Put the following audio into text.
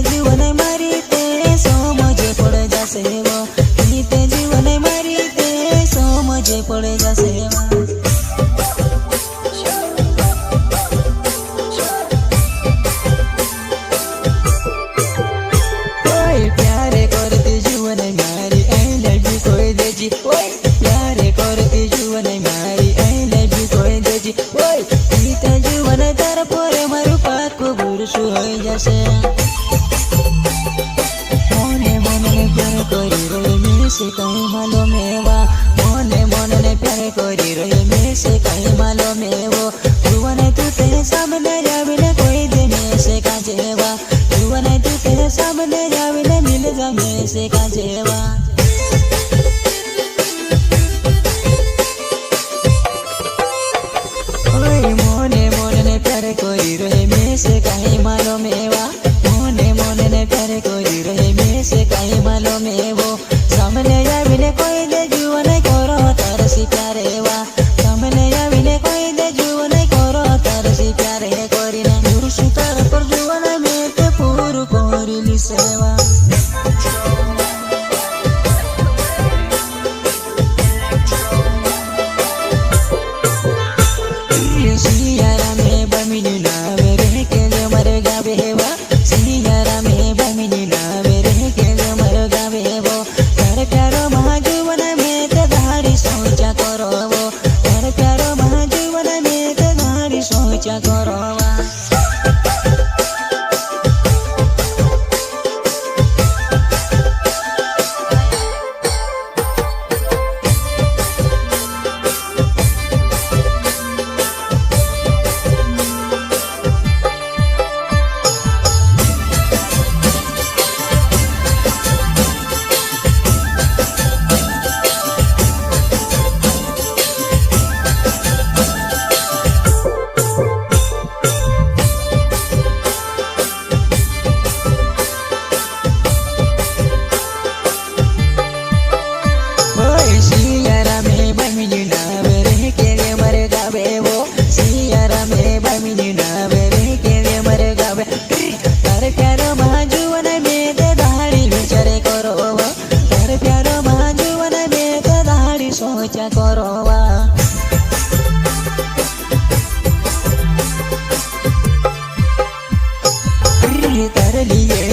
जीवन मारी ते समझ पड़ जासे वो ते होई जैसे मोने मोने प्यार करी रही में से कहीं मालूम है वा मोने मोने प्यार करी रही में से कहीं मालूम है वो जुआने तू तेरे सामने जाविले कोई दे में से काजेवा जुआने तू तेरे सामने जाविले मिल जा में से काजेवा मोने मोने प्यार कोई रहे में से कहीं मालूम है वा मोने मोने प्यार कोई रहे में से कहीं मालूम है वो सामने जाविले कोई दे जुआने करो तरसी प्यारे वा सामने जाविले कोई दे जुआने करो तरसी प्यारे करिना गुरु तार पर जुआने में ते पूरू कोरिली सेवा सियारा में बमिनी ना मेरे के जो मर गावे वा सियारा में बमिनी ना मेरे के जो मर गावे वो कर प्यारो महाजुवन में ते धारी सोचा करो वो कर प्यारो महाजुवन में ते धारी सोचा करो वा सियारा में बमिनी ना मेरे के जो मर गावे वो सियारा में बमिनी ना मेरे के जो मर गावे तारे प्यारो महाजुवन में ते दाढ़ी विचारे करो वा तारे प्यारो महाजुवन में ते दाढ़ी सोचा करो वा तारे लिए